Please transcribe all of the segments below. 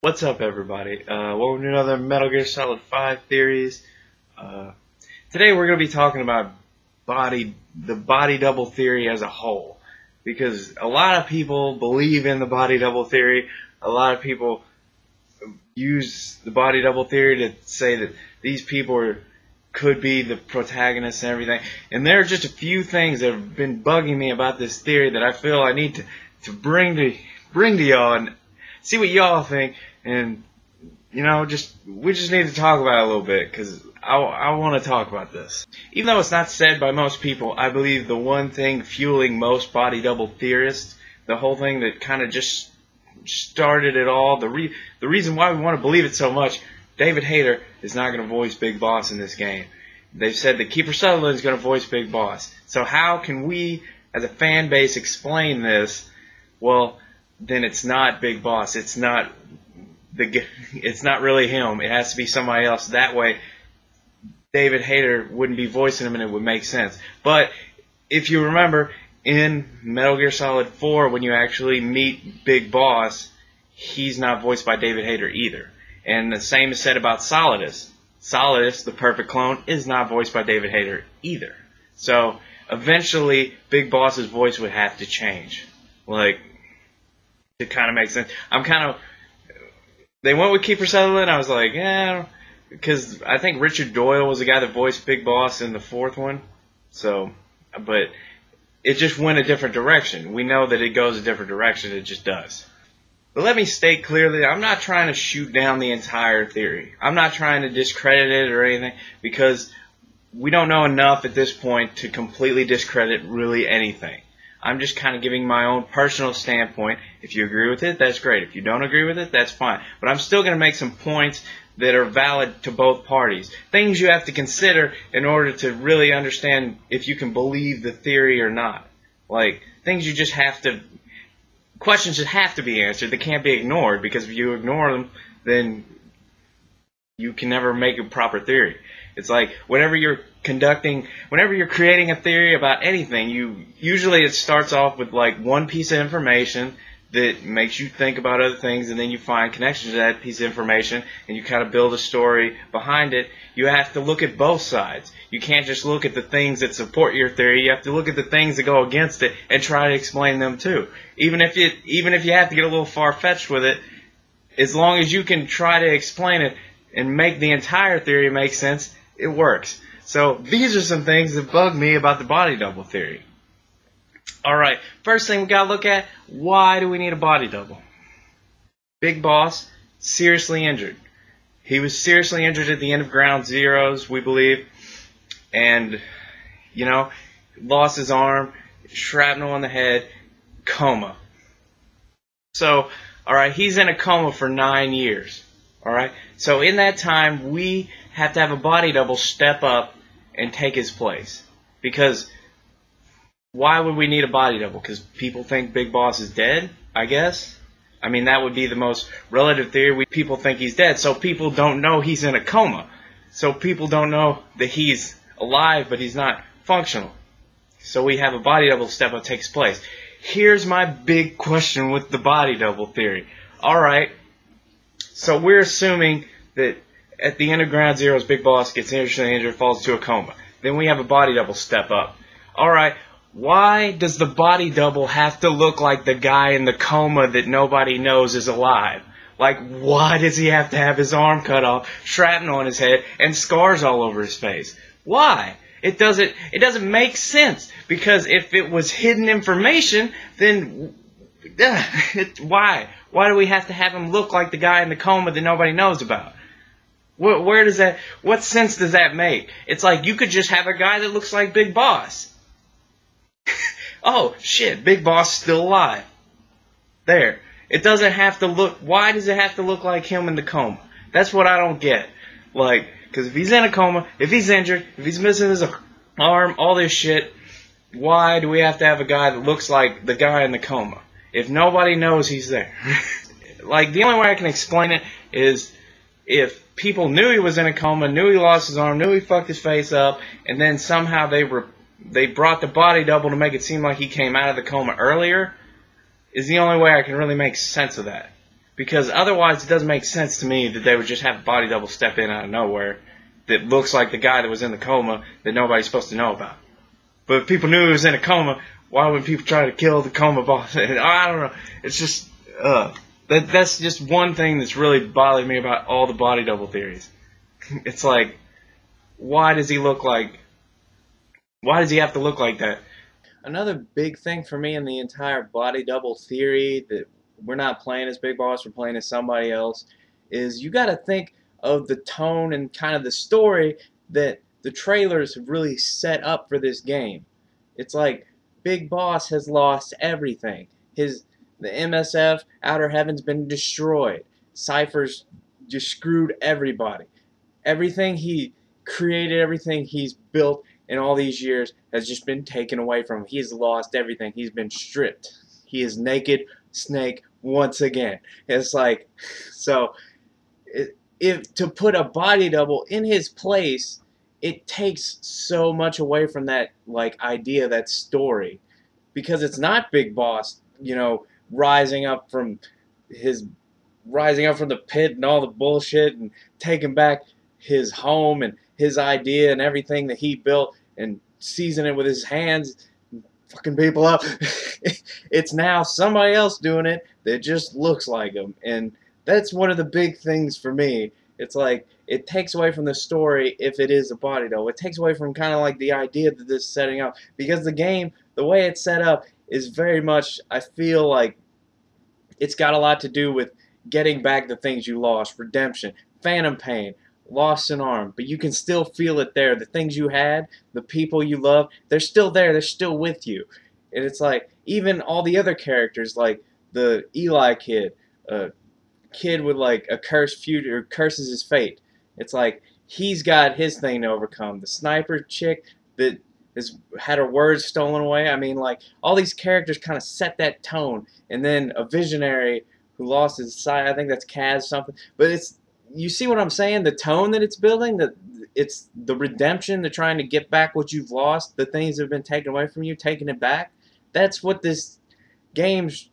What's up, everybody? Welcome to another Metal Gear Solid 5 theories. Today we're going to be talking about the body double theory as a whole, because a lot of people believe in the body double theory. A lot of people use the body double theory to say that these people could be the protagonists and everything. And there are just a few things that have been bugging me about this theory that I feel I need to bring to y'all and see what y'all think. And we just need to talk about it a little bit, because I want to talk about this. Even though it's not said by most people, I believe the one thing fueling most body double theorists, the whole thing that kind of just started it all, the reason why we want to believe it so much, David Hayter is not going to voice Big Boss in this game. They've said that Kiefer Sutherland is going to voice Big Boss. So how can we, as a fan base, explain this? Well, then it's not Big Boss. It's not really him. It has to be somebody else. That way, David Hayter wouldn't be voicing him, and it would make sense. But if you remember, in Metal Gear Solid 4, when you actually meet Big Boss, he's not voiced by David Hayter either. And the same is said about Solidus. Solidus, the perfect clone, is not voiced by David Hayter either. So eventually, Big Boss's voice would have to change. Like, it kind of makes sense. They went with Kiefer Sutherland. I was like, yeah, because I think Richard Doyle was the guy that voiced Big Boss in the fourth one. So, but it just went a different direction. We know that it goes a different direction. It just does. But let me state clearly, I'm not trying to shoot down the entire theory. I'm not trying to discredit it or anything, because we don't know enough at this point to completely discredit really anything. I'm just kind of giving my own personal standpoint. If you agree with it, that's great. If you don't agree with it, that's fine. But I'm still going to make some points that are valid to both parties. Things you have to consider in order to really understand if you can believe the theory or not. Like, things you just have to... Questions just have to be answered. They can't be ignored, because if you ignore them, then you can never make a proper theory. It's like whenever you're creating a theory about anything, usually it starts off with like one piece of information that makes you think about other things, and then you find connections to that piece of information, and you kind of build a story behind it. You have to look at both sides. You can't just look at the things that support your theory. You have to look at the things that go against it and try to explain them too. Even if you have to get a little far-fetched with it, as long as you can try to explain it and make the entire theory make sense, it works. So these are some things that bug me about the body double theory. Alright, first thing we gotta look at, why do we need a body double? Big Boss, seriously injured. He was seriously injured at the end of Ground Zeroes, we believe. And, lost his arm, shrapnel in the head, coma. So, alright, he's in a coma for 9 years. Alright, so in that time, we have to have a body double step up and take his place. Because why would we need a body double? Because people think Big Boss is dead, I guess? I mean, that would be the most relative theory. People think he's dead, so people don't know he's in a coma. So people don't know that he's alive, but he's not functional. So we have a body double step up takes place. Here's my big question with the body double theory. Alright, so we're assuming that at the end of Ground Zeroes, Big Boss gets seriously injured, falls into a coma. Then we have a body double step up. Alright, why does the body double have to look like the guy in the coma that nobody knows is alive? Like, why does he have to have his arm cut off, shrapnel on his head, and scars all over his face? Why? It doesn't make sense, because if it was hidden information, then why? Why do we have to have him look like the guy in the coma that nobody knows about? What sense does that make? It's like you could just have a guy that looks like Big Boss. Oh, shit, Big Boss is still alive. There. It doesn't have to look... Why does it have to look like him in the coma? That's what I don't get. Like, because if he's in a coma, if he's injured, if he's missing his arm, all this shit, why do we have to have a guy that looks like the guy in the coma? If nobody knows he's there. Like, the only way I can explain it is if people knew he was in a coma, knew he lost his arm, knew he fucked his face up, and then somehow they brought the body double to make it seem like he came out of the coma earlier, is the only way I can really make sense of that. Because otherwise, it doesn't make sense to me that they would just have a body double step in out of nowhere that looks like the guy that was in the coma that nobody's supposed to know about. But if people knew he was in a coma, why would people try to kill the coma boss? I don't know. It's just that's just one thing that's really bothered me about all the body double theories. It's like, why does he look like? Why does he have to look like that? Another big thing for me in the entire body double theory that we're not playing as Big Boss, we're playing as somebody else, is you got to think of the tone and kind of the story that the trailers have really set up for this game. It's like Big Boss has lost everything. The MSF Outer Heaven's been destroyed. Cypher's just screwed everybody. Everything he created, everything he's built in all these years has just been taken away from him. He's lost everything. He's been stripped. He is naked Snake once again. It's like, so if to put a body double in his place, it takes so much away from that like idea, that story, because it's not Big Boss, rising up from the pit and all the bullshit and taking back his home and his idea and everything that he built and season it with his hands, fucking people up. It's now somebody else doing it that just looks like him, and that's one of the big things for me. It's like it takes away from the story if it is a body double. It takes away from kind of like the idea that this is setting up, because the game, the way it's set up, is very much, I feel like it's got a lot to do with getting back the things you lost, redemption, phantom pain, lost an arm, but you can still feel it there. The things you had, the people you love, they're still there. They're still with you. And it's like even all the other characters, like the Eli kid, kid with like a cursed future, curses his fate. It's like he's got his thing to overcome. The sniper chick that has had her words stolen away. I mean, like all these characters kind of set that tone. And then a visionary who lost his sight. I think that's Kaz something. But it's, you see what I'm saying? The tone that it's building, that it's the redemption, the trying to get back what you've lost, the things that have been taken away from you, taking it back. That's what this game's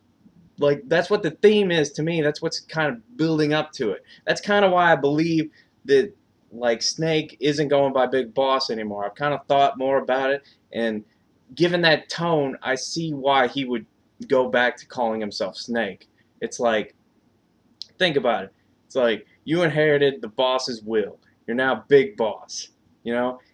like. That's what the theme is to me. That's what's kind of building up to it. That's kind of why I believe that like Snake isn't going by Big Boss anymore. I've kind of thought more about it, and given that tone, I see why he would go back to calling himself Snake. It's like, think about it. It's like you inherited the boss's will. You're now Big Boss.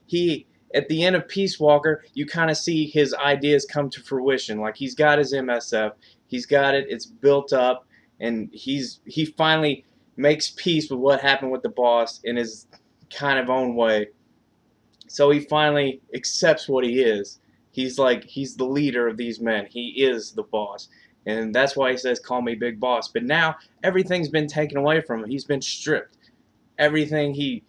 He, at the end of Peace Walker, you kind of see his ideas come to fruition. Like he's got his MSF, he's got it, it's built up, and he finally makes peace with what happened with the boss in his kind of own way. So he finally accepts what he is. He's like, he's the leader of these men. He is the boss. And that's why he says, call me Big Boss. But now everything's been taken away from him. He's been stripped. Everything he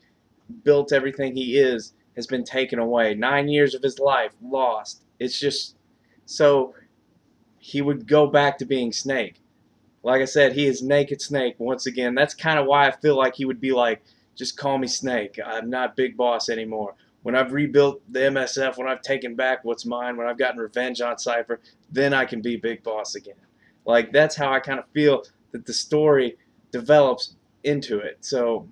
built, everything he is, has been taken away. 9 years of his life lost. It's just, so he would go back to being Snake. Like I said, he is Naked Snake once again. That's kind of why I feel like he would be like, just call me Snake. I'm not Big Boss anymore. When I've rebuilt the MSF, when I've taken back what's mine, when I've gotten revenge on Cypher, then I can be Big Boss again. Like, that's how I kind of feel that the story develops into it. So,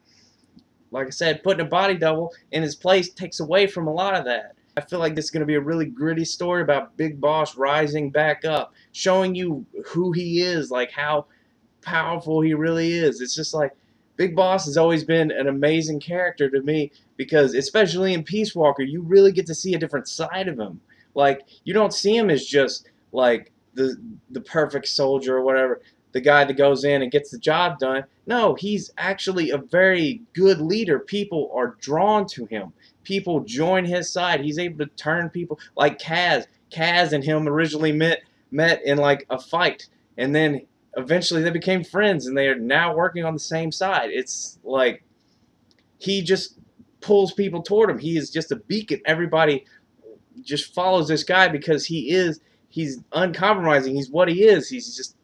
like I said, putting a body double in his place takes away from a lot of that. I feel like this is going to be a really gritty story about Big Boss rising back up, showing you who he is, like how powerful he really is. It's just like, Big Boss has always been an amazing character to me, because especially in Peace Walker, you really get to see a different side of him. Like, you don't see him as just like the perfect soldier or whatever, the guy that goes in and gets the job done. No, he's actually a very good leader. People are drawn to him. People join his side. He's able to turn people, like Kaz. Kaz and him originally met in like a fight, and then eventually they became friends, and they are now working on the same side. It's like he just pulls people toward him. He is just a beacon. Everybody just follows this guy because he's uncompromising. He's what he is. He's just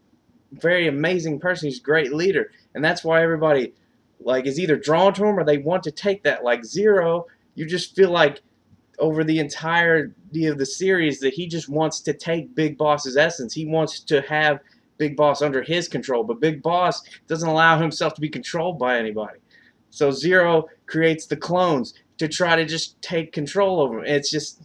a very amazing person. He's a great leader, and that's why everybody like is either drawn to him or they want to take that. Like Zero, you just feel like over the entirety of the series that he just wants to take Big Boss's essence. He wants to have Big Boss under his control, but Big Boss doesn't allow himself to be controlled by anybody. So Zero creates the clones to try to just take control over him. It's just,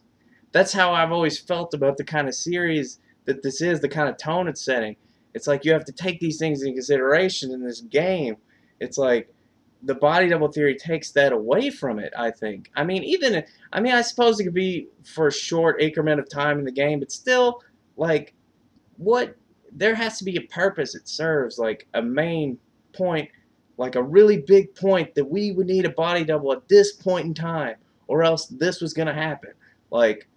that's how I've always felt about the kind of series that this is, the kind of tone it's setting. It's like you have to take these things into consideration in this game. It's like the body double theory takes that away from it, I think. I mean, I suppose it could be for a short increment of time in the game, but still, like, there has to be a purpose it serves, like a main point, like a really big point that we would need a body double at this point in time, or else this was going to happen. Like,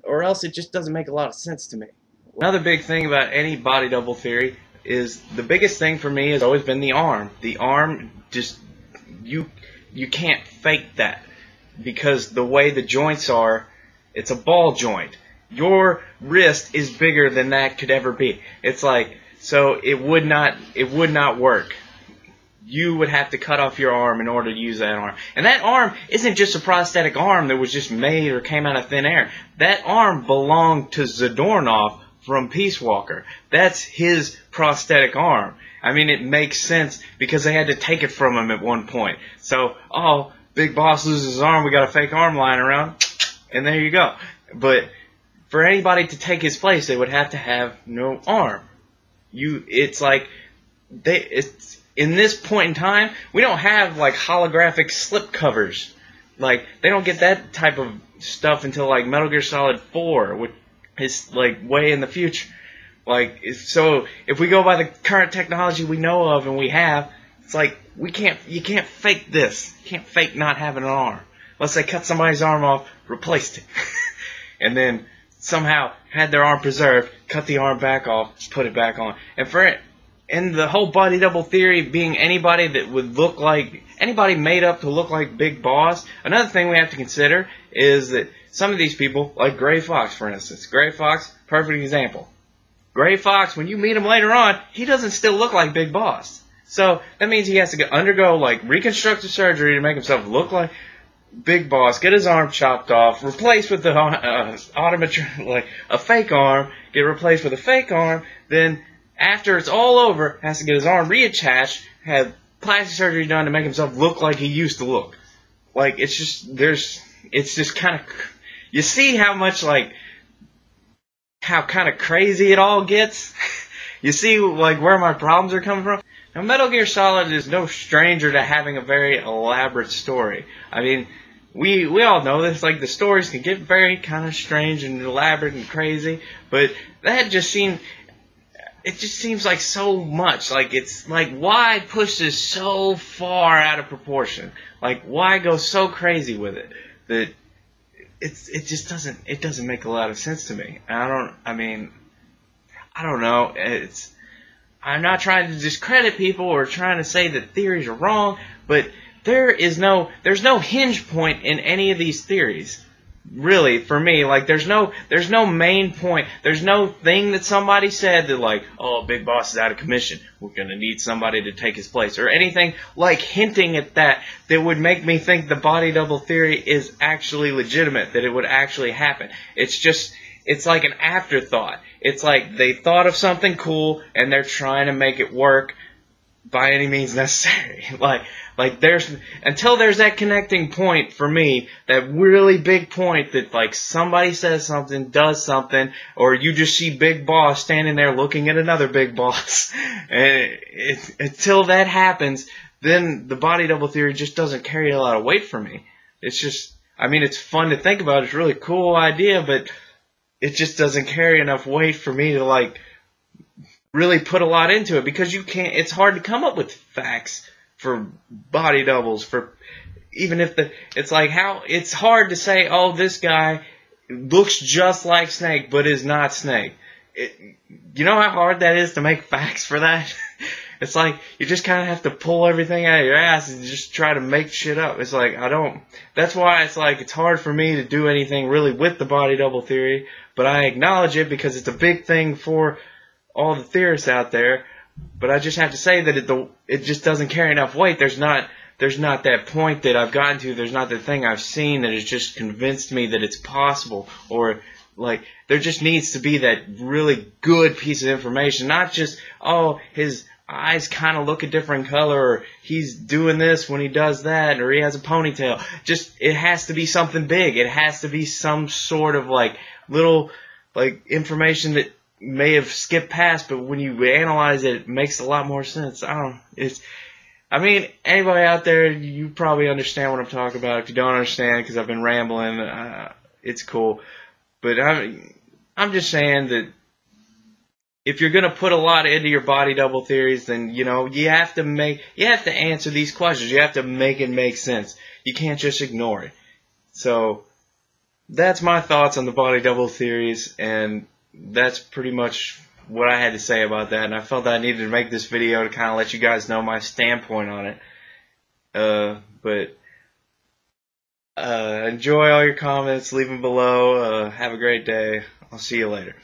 or else it just doesn't make a lot of sense to me. Another big thing about any body double theory is the biggest thing for me has always been the arm. The arm, just, you can't fake that, because the way the joints are, it's a ball joint. Your wrist is bigger than that could ever be. It's like, so it would not work. You would have to cut off your arm in order to use that arm. And that arm isn't just a prosthetic arm that was just made or came out of thin air. That arm belonged to Zadornov from Peace Walker. That's his prosthetic arm. I mean, it makes sense because they had to take it from him at one point. So, oh, Big Boss loses his arm, we got a fake arm lying around, and there you go. But for anybody to take his place, they would have to have no arm. It's like, in this point in time, we don't have like holographic slip covers. Like, they don't get that type of stuff until like Metal Gear Solid 4, which is like way in the future. Like, so if we go by the current technology we know of and we have, it's like you can't fake this. You can't fake not having an arm. Unless they cut somebody's arm off, replaced it, and then somehow had their arm preserved, cut the arm back off, put it back on. And the whole body double theory being anybody that would look like, anybody made up to look like Big Boss. Another thing we have to consider is that some of these people, like Gray Fox for instance. Gray Fox, perfect example. Gray Fox, when you meet him later on, he doesn't still look like Big Boss. So that means he has to undergo like reconstructive surgery to make himself look like Big Boss, get his arm chopped off, replaced with the like a fake arm, get replaced with a fake arm, then after it's all over, has to get his arm reattached, have plastic surgery done to make himself look like he used to look. Like, it's just kind of, you see how much, like, how kind of crazy it all gets? You see, like, where my problems are coming from? Now, Metal Gear Solid is no stranger to having a very elaborate story. I mean, we all know this, like, the stories can get very kind of strange and elaborate and crazy, but that just seemed, it just seems like so much. Like, it's like, why push this so far out of proportion? Like, why go so crazy with it? That it just doesn't make a lot of sense to me. I don't know. I'm not trying to discredit people or trying to say that theories are wrong, but there's no hinge point in any of these theories. Really, for me, like, there's no main point. There's no thing that somebody said that, like, oh, Big Boss is out of commission, we're gonna need somebody to take his place, or anything like hinting at that would make me think the body double theory is actually legitimate, that it would actually happen. It's like an afterthought. It's like they thought of something cool and they're trying to make it work by any means necessary. Like until there's that connecting point for me, that really big point that, like, somebody says something, does something, or you just see Big Boss standing there looking at another Big Boss, and until that happens, then the body double theory just doesn't carry a lot of weight for me. It's just, I mean, it's fun to think about, it's a really cool idea, but it just doesn't carry enough weight for me to, like, really put a lot into it, because you can't, it's hard to come up with facts for body doubles, for even if it's like, how it's hard to say, oh, this guy looks just like Snake but is not Snake. You know how hard that is to make facts for that? It's like you just kind of have to pull everything out of your ass and just try to make shit up. It's like, that's why it's like it's hard for me to do anything really with the body double theory, but I acknowledge it because it's a big thing for all the theorists out there. But I just have to say that it just doesn't carry enough weight. There's not that point that I've gotten to. There's not the thing I've seen that has just convinced me that it's possible, or like, there just needs to be that really good piece of information, not just, oh, his eyes kind of look a different color, or he's doing this when he does that, or he has a ponytail. Just, it has to be something big. It has to be some sort of, like, little, like, information that may have skipped past, but when you analyze it, it makes a lot more sense. I mean, anybody out there, you probably understand what I'm talking about. If you don't understand, because I've been rambling, it's cool. But I'm just saying that if you're gonna put a lot into your body double theories, then you have to answer these questions. You have to make it make sense. You can't just ignore it. So that's my thoughts on the body double theories, and that's pretty much what I had to say about that. And I felt that I needed to make this video to kind of let you guys know my standpoint on it. But enjoy all your comments. Leave them below. Have a great day. I'll see you later.